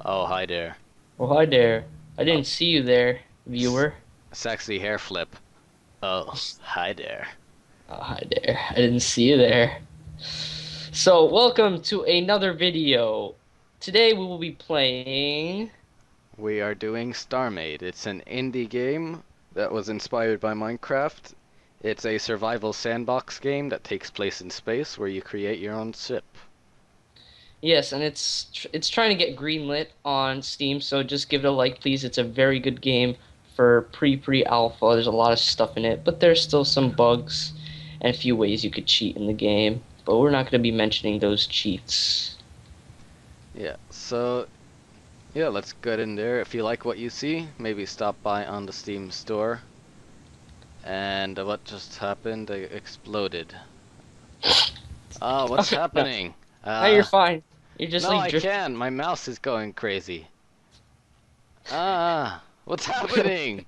Oh, hi there. Well, hi there. I Oh, didn't see you there, s viewer. sexy hair flip. Oh, hi there. Oh, hi there. I didn't see you there. So, welcome to another video. Today we will be playing. We are doing Starmade. It's an indie game that was inspired by Minecraft. It's a survival sandbox game that takes place in space where you create your own ship. Yes, and it's trying to get greenlit on Steam, so just give it a like, please. It's a very good game for pre-alpha. There's a lot of stuff in it, but there's still some bugs and a few ways you could cheat in the game. But we're not going to be mentioning those cheats. Yeah, so yeah, let's get in there. If you like what you see, maybe stop by on the Steam store. And what just happened? They exploded. Oh, what's Okay, no, happening? no, you're fine. You're just No, like I drifting. can't. My mouse is going crazy. Ah, what's happening?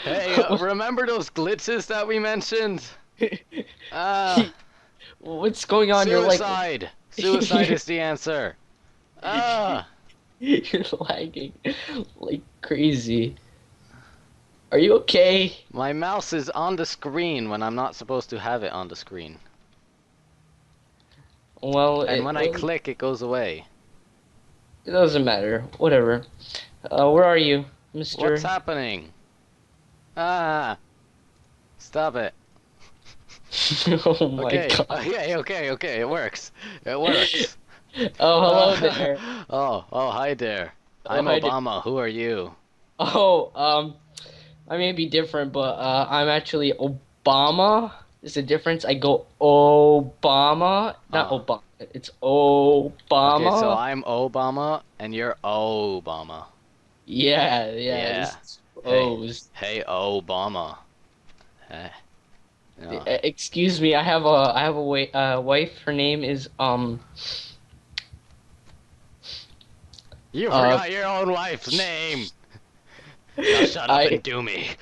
Hey, remember those glitches that we mentioned? Ah, What's going on? You're like suicide! Suicide you're, is the answer. Ah, you're lagging like crazy. Are you okay? my mouse is on the screen when I'm not supposed to have it on the screen. Well, And it when I well, click, it goes away. it doesn't matter. Whatever. Where are you, What's Mister? happening? Ah, stop it. Oh my Okay, God. okay, it works. It works. Oh, hello Uh, there. oh, hi there. Oh, I'm hi there. Obama. Who are you? Oh, I may be different, but I'm actually Obama. There's a difference. I go Obama, not Oh, Obama. It's okay, so Obama. I'm Obama and you're Obama. Yeah, Yeah. it's Hey, O's. hey, Obama. Eh, no. Excuse me, I have a wife. Her name is You uh forgot your own wife's name. Now shut up I and do me.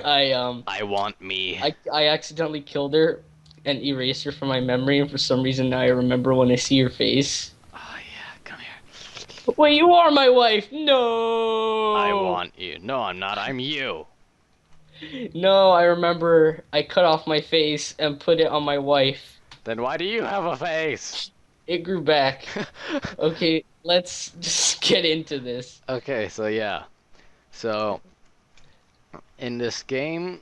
I um I want me. I accidentally killed her and erased her from my memory, and for some reason now I remember when I see her face. Oh yeah, come here. Wait, you are my wife. I No. want you. No, I'm not. I'm you. No, I remember I cut off my face and put it on my wife. Then why do you have a face? It grew back. Okay, let's just get into this. Okay, so yeah. So in this game,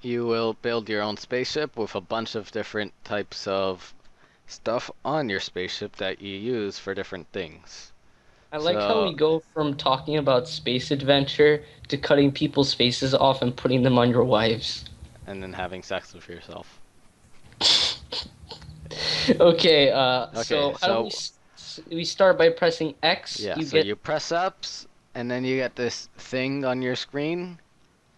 you will build your own spaceship with a bunch of different types of stuff on your spaceship that you use for different things. I like how So, we go from talking about space adventure to cutting people's faces off and putting them on your wives. and then having sex with yourself. Okay, Okay, so how do so we start by pressing X? yeah, You so get you press ups, and then you get this thing on your screen,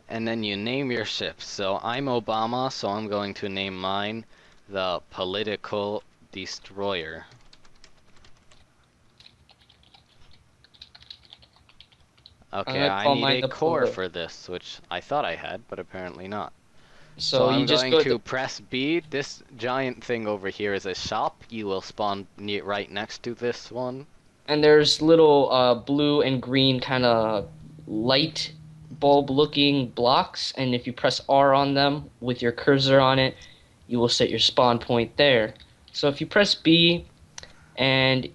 and then you name your ships. So I'm Obama, so I'm going to name mine the Political Destroyer. I'm Okay, gonna I call need mine a the core polo. for this, which I thought I had, but apparently not. So So you I'm just going go to press B. This giant thing over here is a shop. You will spawn right next to this one. and there's little blue and green kind of light bulb looking blocks, and if you press R on them with your cursor on it, you will set your spawn point there. So if you press B and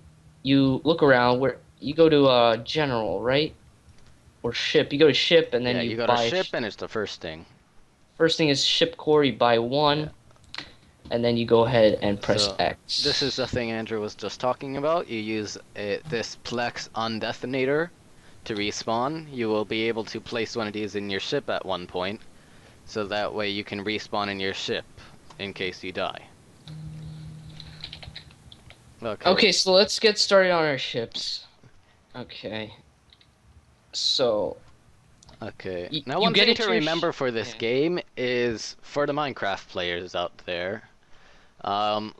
you look around where you go to general, right? Or ship. You go to ship and then Yeah, you you got a buy ship and it's the first thing. first thing is ship core, you buy Yeah. one and then you go ahead and press So this is X. the thing Andrew was just talking about. You use this Plex undetonator to respawn. You will be able to place one of these in your ship at one point, so that way you can respawn in your ship in case you die. Okay. Okay, so let's get started on our ships. Okay. So Okay. Now you one get thing to into your remember for this yeah. game is for the Minecraft players out there.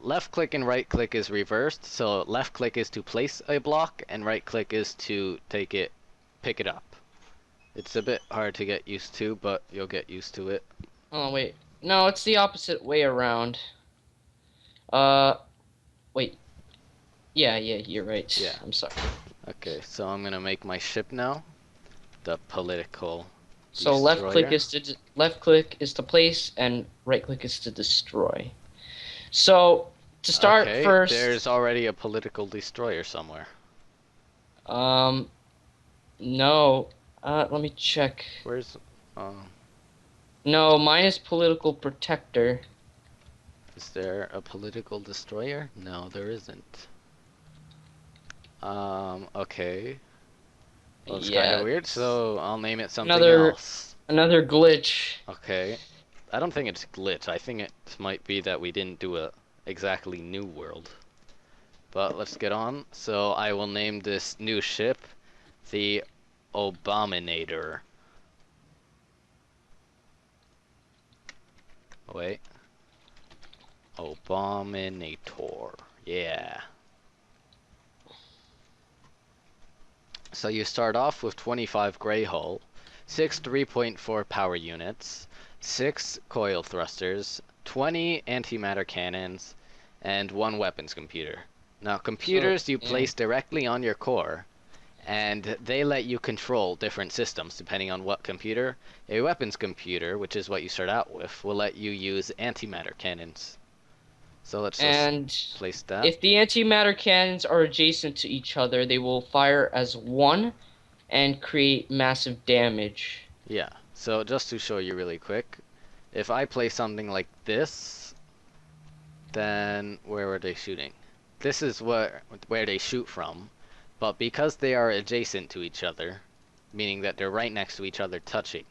Left click and right click is reversed. So left click is to place a block and right click is to pick it up. It's a bit hard to get used to, but you'll get used to it. Oh wait. No, it's the opposite way around. Uh wait. Yeah, yeah, you're right. Yeah. I'm sorry. Okay, so I'm gonna make my ship now. The political So destroyer. left click is to place, and right click is to destroy. So to start Okay, first, there's already a political destroyer somewhere. um, no, let me check. Where's uh, No, mine is political protector. is there a political destroyer? No, there isn't. Okay. Well, it's kind of Yeah, weird, it's so I'll name it something another else. another glitch. Okay. I don't think it's glitch. I think it might be that we didn't do a exactly new world. But let's get on. So I will name this new ship the Abominator. Wait. Abominator. Yeah. So you start off with 25 gray hull, 6 3.4 power units, 6 coil thrusters, 20 antimatter cannons, and 1 weapons computer. Now So computers you yeah. place directly on your core, and they let you control different systems depending on what computer. A weapons computer, which is what you start out with, will let you use antimatter cannons. So let's just And place that. if the antimatter cannons are adjacent to each other, they will fire as one and create massive damage. Yeah, so just to show you really quick, if I play something like this, then where were they shooting? This is where they shoot from, but because they are adjacent to each other, meaning that they're right next to each other touching,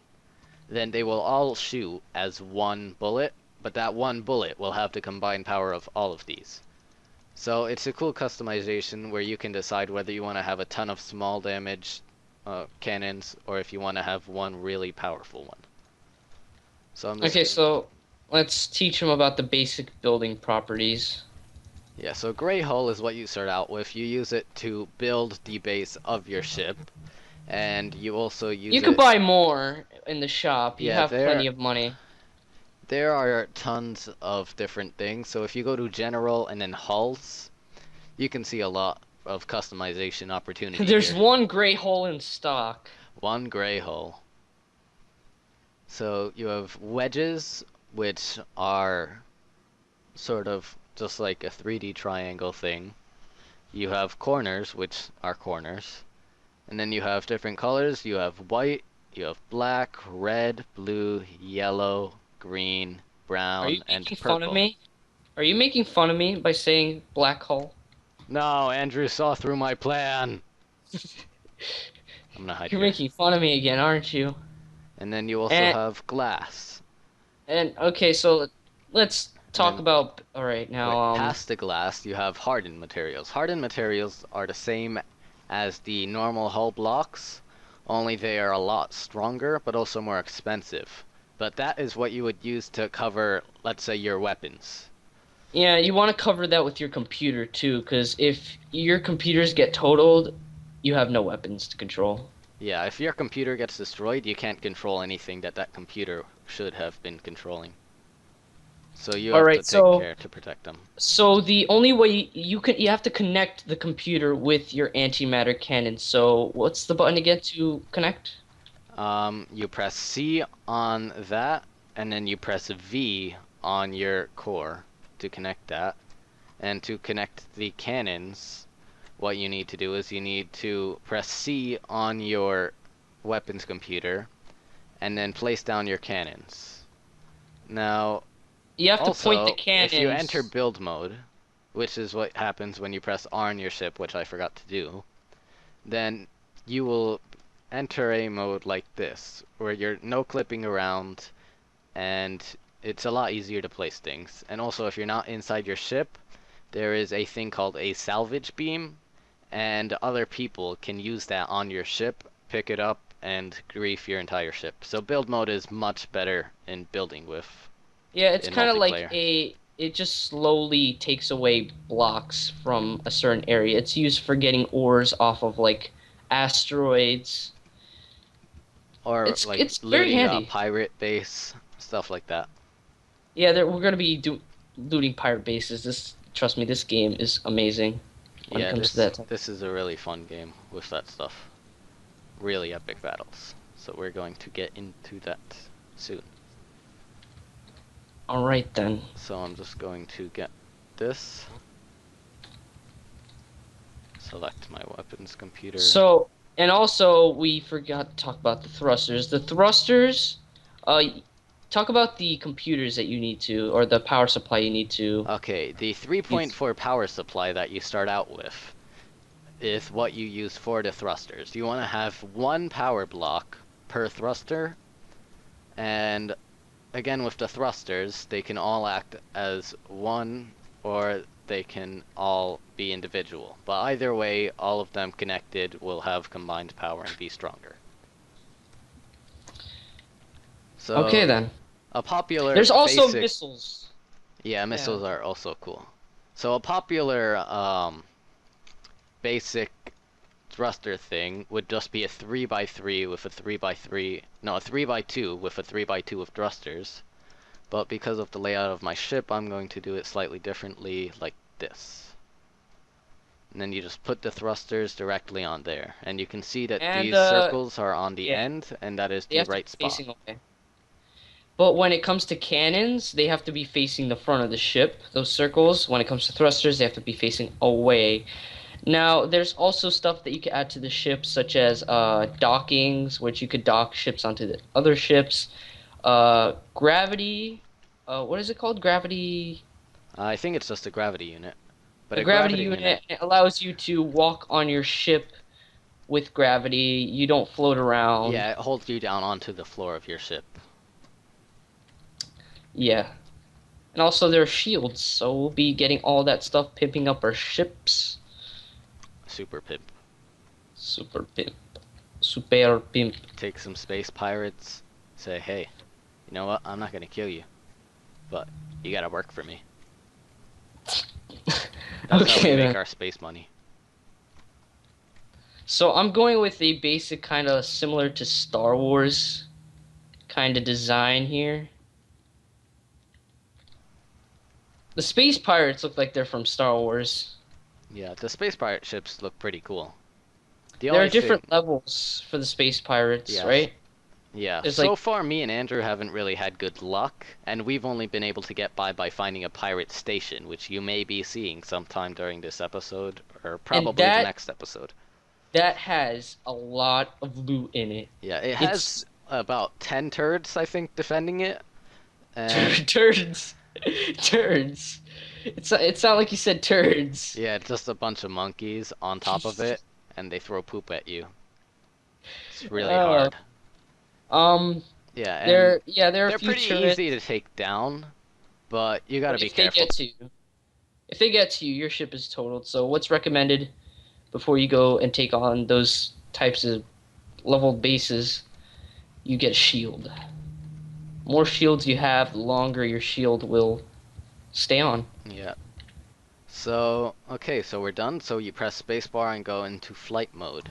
then they will all shoot as one bullet, but that one bullet will have the combined power of all of these. So it's a cool customization where you can decide whether you want to have a ton of small damage cannons or if you want to have one really powerful one. So I'm just Okay, gonna. so let's teach them about the basic building properties. Yeah, so gray hull is what you start out with. You use it to build the base of your ship, and you also You use could it. buy more in the shop. You Yeah, have plenty there of money. there are tons of different things. So if you go to general and then hulls, you can see a lot of customization opportunity There's here. one gray hole in stock. One gray hull. So you have wedges, which are sort of just like a 3D triangle thing. You have corners, which are corners. And then you have different colors. You have white, you have black, red, blue, yellow, green, Are you brown, and making fun of purple. me? Are you making fun of me by saying black hole? No, Andrew saw through my plan. I'm gonna hide You're here. making fun of me again, aren't you? And then you also And have glass. okay, so let's And talk then, about all right now. wait, past the glass, you have hardened materials. Hardened materials are the same as the normal hull blocks, only they are a lot stronger, but also more expensive. But that is what you would use to cover, let's say, your weapons. Yeah, you want to cover that with your computer too, because if your computers get totaled, you have no weapons to control. Yeah, if your computer gets destroyed, you can't control anything that that computer should have been controlling. So you All have to right, take so care to protect them. so the only way you have to connect the computer with your antimatter cannon. So what's the button again to connect? You press C on that, and then you press V on your core to connect that. And to connect the cannons, what you need to do is you need to press C on your weapons computer, and then place down your cannons. Now, You have to point the also, if you enter cannons. build mode, which is what happens when you press R on your ship, which I forgot to do, then you will enter a mode like this, where you're no clipping around, and it's a lot easier to place things. And also, if you're not inside your ship, there is a thing called a salvage beam, and other people can use that on your ship, pick it up, and grief your entire ship. So build mode is much better in building with Yeah, it's in kind of like multiplayer. it just slowly takes away blocks from a certain area. It's used for getting ores off of like asteroids. Or It's like it's very looting a handy. pirate base, stuff like that. Yeah, we're gonna be looting pirate bases. Trust me, this game is amazing. when it Yeah, comes to this that type. this is a really fun game with that stuff. Really epic battles. So we're going to get into that soon. All right then. So I'm just going to get this. Select my weapons computer. So, and also we forgot to talk about the thrusters. The thrusters, uh, talk about the computers that you need to, or the power supply you need to Okay, the use. 3.4 power supply that you start out with is what you use for the thrusters. You want to have one power block per thruster, and again with the thrusters, they can all act as one or they can all be individual. But either way, all of them connected will have combined power and be stronger. Okay So then. a popular There's also basic, missiles. yeah, Yeah. missiles are also cool. So a popular basic thruster thing would just be a 3x3 with a 3x3, no, a 3x2 with a 3x2 with thrusters. But because of the layout of my ship, I'm going to do it slightly differently, like this. And then you just put the thrusters directly on there. And you can see that And these circles are on the yeah, end, and that is they the have to be right spot. facing away. But when it comes to cannons, they have to be facing the front of the ship. Those circles. When it comes to thrusters, they have to be facing away. Now, there's also stuff that you can add to the ship, such as dockings, which you could dock ships onto the other ships. Gravity. What is it called? Gravity. I think it's just a gravity unit. But A a gravity gravity unit unit, it allows you to walk on your ship with gravity. You don't float around. yeah, it holds you down onto the floor of your ship. Yeah. And also there are shields, so we'll be getting all that stuff pimping up our ships. Super pimp. Super pimp. Super pimp. Take some space pirates, say, hey, you know what, I'm not gonna kill you, but you gotta work for me. That's how we Okay make then. our space money. So I'm going with a basic kind of similar to Star Wars kind of design here. The space pirates look like they're from Star Wars. Yeah, the space pirate ships look pretty cool. The There are only thing, different levels for the space pirates, yes, right? yeah, There's so like, far me and Andrew haven't really had good luck, and we've only been able to get by finding a pirate station, which you may be seeing sometime during this episode, or and probably the next episode. that has a lot of loot in it. Yeah, it has It's about 10 turrets, I think, defending it, and turds, turds. It sounded like you said turds. yeah, just a bunch of monkeys on top of it, and they throw poop at you. It's really Uh, hard. um, Yeah, and there are a they're few pretty easy turrets, to take down, but you gotta but be careful. if they get to you, your ship is totaled. So what's recommended before you go and take on those types of leveled bases? You get a shield. More shields you have, the longer your shield will stay on. Yeah. So, okay, so we're done. So you press spacebar and go into flight mode.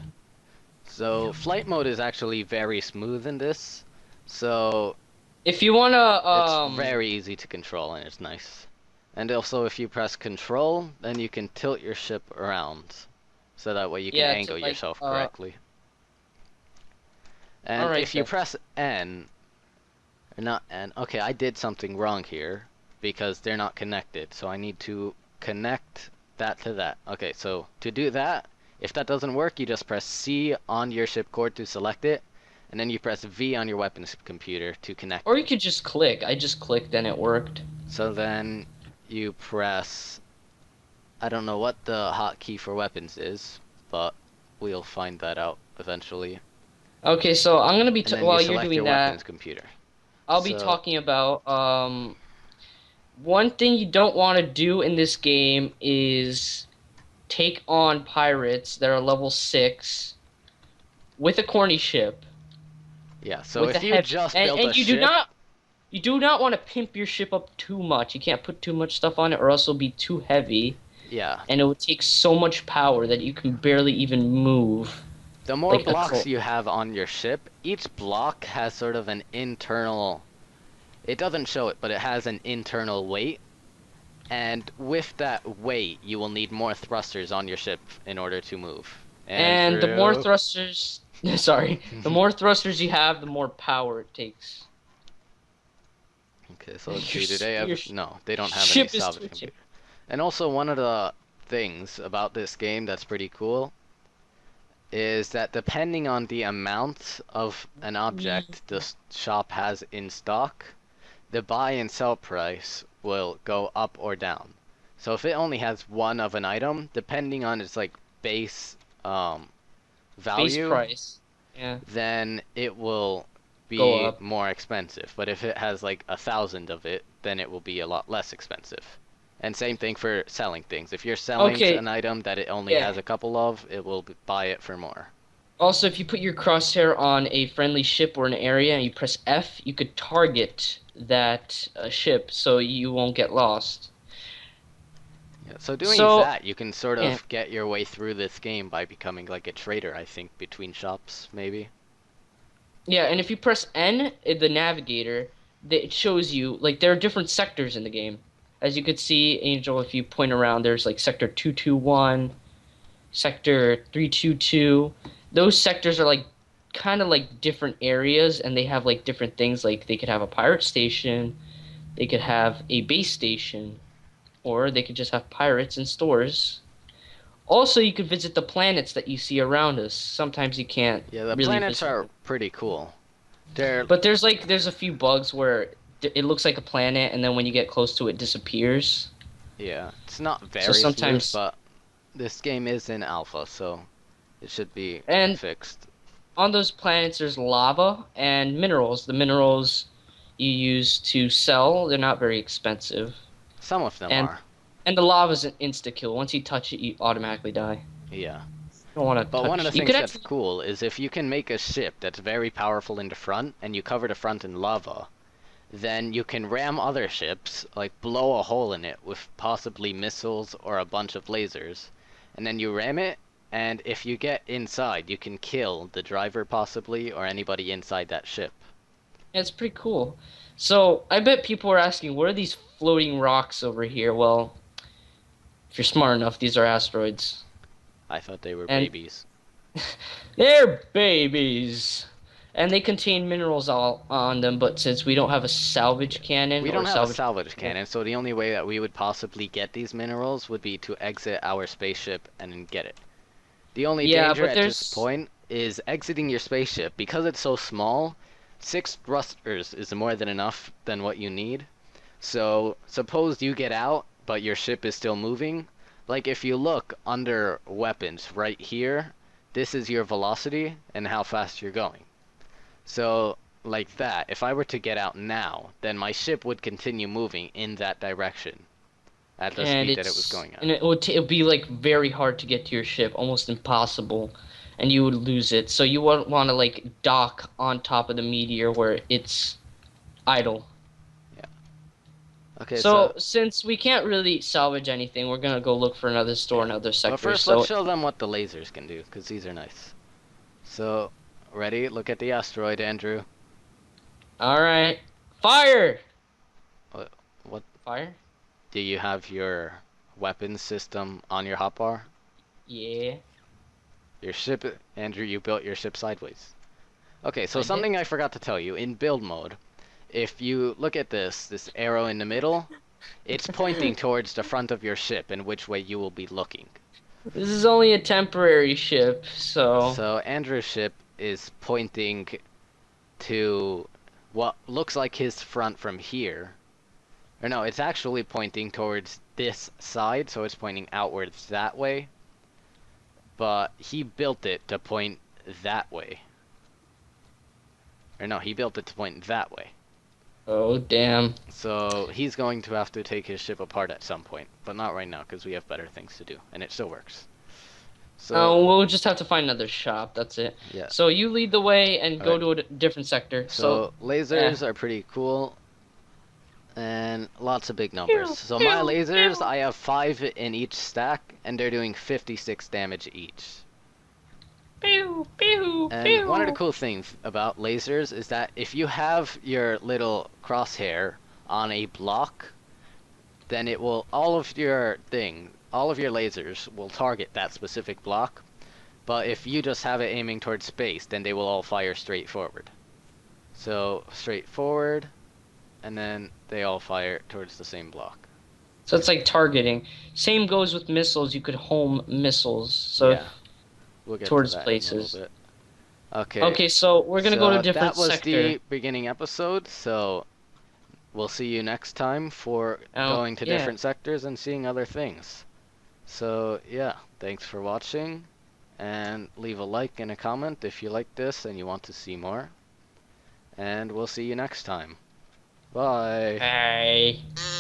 So flight mode is actually very smooth in this. So If you wanna, it's very easy to control and it's nice. And also if you press control, then you can tilt your ship around. So that way you can yeah, to angle like, yourself correctly. all And right if you then. press N, or not N, okay, I did something wrong here because they're not connected. So I need to connect that to that. Okay, so to do that, if that doesn't work, you just press C on your ship core to select it, and then you press V on your weapons computer to connect Or you them. could just click. I just clicked and it worked. So then you press, I don't know what the hotkey for weapons is, but we'll find that out eventually. Okay, so I'm gonna be And then you while you're select doing your that, weapons computer. I'll be So, talking about one thing you don't want to do in this game is take on pirates that are level 6 with a corny ship yeah, so with a if you heavy just built a and ship, you do not want to pimp your ship up too much. You can't put too much stuff on it or else it'll be too heavy yeah, and it will take so much power that you can barely even move the more like a blocks you have on your ship, each block has sort of an internal, it doesn't show it, but it has an internal weight. And with that weight, you will need more thrusters on your ship in order to move. And the more Andrew. thrusters, sorry, the more thrusters you have, the more power it takes. Okay, so let's Your see. Do they your have? No, they don't have any ship is salvage twitching. computer. And also, one of the things about this game that's pretty cool is that depending on the amount of an object the shop has in stock, the buy and sell price will go up or down. So if it only has one of an item, depending on its like base Base value, price. Yeah, then it will go be up. more expensive. But if it has like 1,000 of it, then it will be a lot less expensive. And same thing for selling things. If you're selling an Okay, item that it only yeah. has a couple of, it will buy it for more. Also, if you put your crosshair on a friendly ship or an area and you press F, you could target that ship so you won't get lost. Yeah, so doing So, that, you can sort yeah. of get your way through this game by becoming like a trader, I think, between shops, maybe. Yeah, and if you press N, the navigator, it shows you, like, there are different sectors in the game. As you could see, Angel, if you point around, there's like Sector 221, Sector 322. Those sectors are like kind of like different areas, and they have like different things. Like they could have a pirate station, they could have a base station, or they could just have pirates and stores. Also, you could visit the planets that you see around us. Sometimes you can't Yeah, the really planets visit are them. pretty cool. They're, But there's a few bugs where it looks like a planet, and then when you get close to it, it disappears. yeah, it's not So very smooth, sometimes, but this game is in alpha, so it should be and fixed. on those planets, there's lava and minerals. The minerals you use to sell, they're not very expensive, Some of them and are, and the lava's an insta kill. Once you touch it, you automatically die. yeah. You don't want to But one of the touch. You could things that's actually, cool is if you can make a ship that's very powerful in the front and you cover the front in lava, then you can ram other ships, like blow a hole in it with possibly missiles or a bunch of lasers, and then you ram it, and if you get inside, you can kill the driver possibly or anybody inside that ship. yeah, it's pretty cool. So I bet people are asking, what are these floating rocks over here? Well, if you're smart enough, these are asteroids, I thought they were and babies. they're babies. And they contain minerals all on them, but since we don't have a salvage cannon We or don't have a salvage, salvage cannon, so the only way that we would possibly get these minerals would be to exit our spaceship and then get it. The only yeah, danger but at this there's point is exiting your spaceship. Because it's so small, 6 thrusters is more than enough than what you need. So, suppose you get out, but your ship is still moving. Like if you look under weapons right here, this is your velocity and how fast you're going. So, like that, if I were to get out now, then my ship would continue moving in that direction at the and speed that it was it's going at. and it would be like very hard to get to your ship, almost impossible, and you would lose it. So you wouldn't want to like dock on top of the meteor where it's idle. Yeah. Okay, so So since we can't really salvage anything, we're gonna go look for another store, yeah. another But sector. first, let's So show them what the lasers can do, because these are nice. So, ready? Look at the asteroid, Andrew. all right, fire, What fire, do you have your weapons system on your hotbar? yeah, Your ship, Andrew, you built your ship sideways. Okay, so I did. something I forgot to tell you. In build mode, if you look at this arrow in the middle, it's pointing towards the front of your ship and which way you will be looking. This is only a temporary ship, so So Andrew's ship is pointing to what looks like his front from here. Or no, it's actually pointing towards this side, so it's pointing outwards that way. But he built it to point that way. Or no, he built it to point that way. oh damn. So he's going to have to take his ship apart at some point, but not right now because we have better things to do, and it still works. So, Oh, we'll just have to find another shop. That's it. yeah. So you lead the way and go Alright. to a different sector. So, So lasers are pretty cool, and lots of big numbers. pew, So my pew, lasers, pew, I have 5 in each stack, and they're doing 56 damage each. pew, pew, And one of the pew. cool things about lasers is that if you have your little crosshair on a block, then it will all of your lasers will target that specific block. But if you just have it aiming towards space, then they will all fire straight forward. So straight forward, and then they all fire towards the same block. So it's like targeting. Same goes with missiles. You could home missiles. So if Yeah, we'll get to towards that in a little places. bit. Okay, Okay, so we're gonna go to a so different that was sector. the beginning episode. So we'll see you next time for Oh, going to yeah. different sectors and seeing other things. So yeah, thanks for watching, and leave a like and a comment if you like this and you want to see more. And we'll see you next time. Bye. Bye.